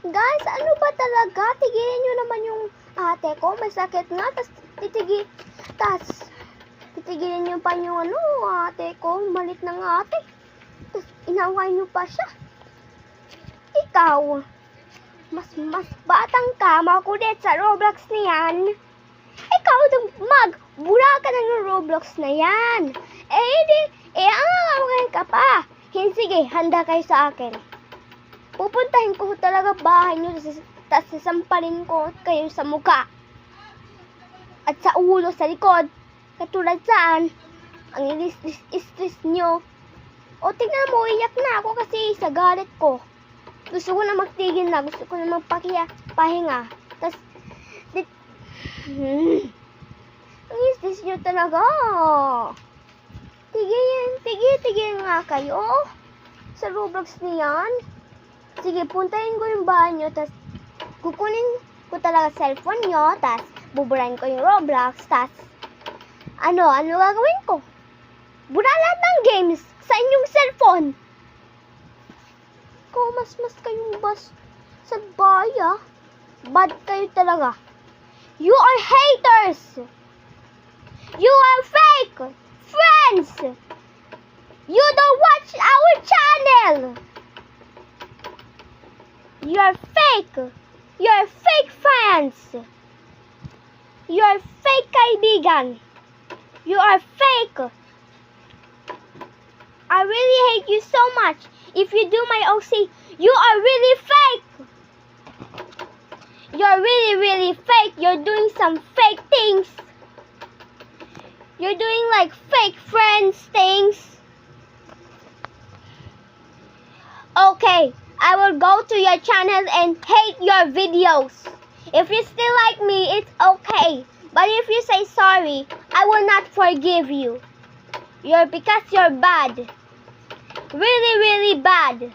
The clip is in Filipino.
Guys, ano ba talaga? Tigilin nyo naman yung ate ko. May sakit nga. Titigilin nyo pa yung ate ko. Malit ng ate. Tapos inaway nyo pa siya. Ikaw, mas batang ka, makulit sa Roblox na yan. Ikaw, magbura ka na ng Roblox na yan. Ang ka pa. Sige, handa kayo sa akin. Pupuntahin ko talaga bahay nyo, tapos sasampalin ko kayo sa mukha. At sa ulo, sa likod. Katulad saan, ang ilis-is nyo. O, tignan mo, iyak na ako kasi sa galit ko. Gusto ko na magtigil na, gusto ko na magpahinga. Tapos, ang ilis nyo talaga. Tigil nga kayo. Sa Roblox niyan. Sige, puntahin ko yung bahay nyo, tas kukunin ko talaga cellphone nyo, tas buburahin ko yung Roblox, tas ano gagawin ko? Bura lahat ng games sa inyong cellphone. Mas kayong sa baya. Bad kayo talaga. You are haters. You are fake friends. You don't watch our channel. You are fake. You are fake fans. You are fake kaibigan. You are fake. I really hate you so much. If you do my OC, you are really fake. You are really, really fake. You're doing some fake things. You're doing like fake friends things. Okay. I will go to your channel and hate your videos. If you still like me, it's okay. But if you say sorry, I will not forgive you. Because you're bad. Really, really bad.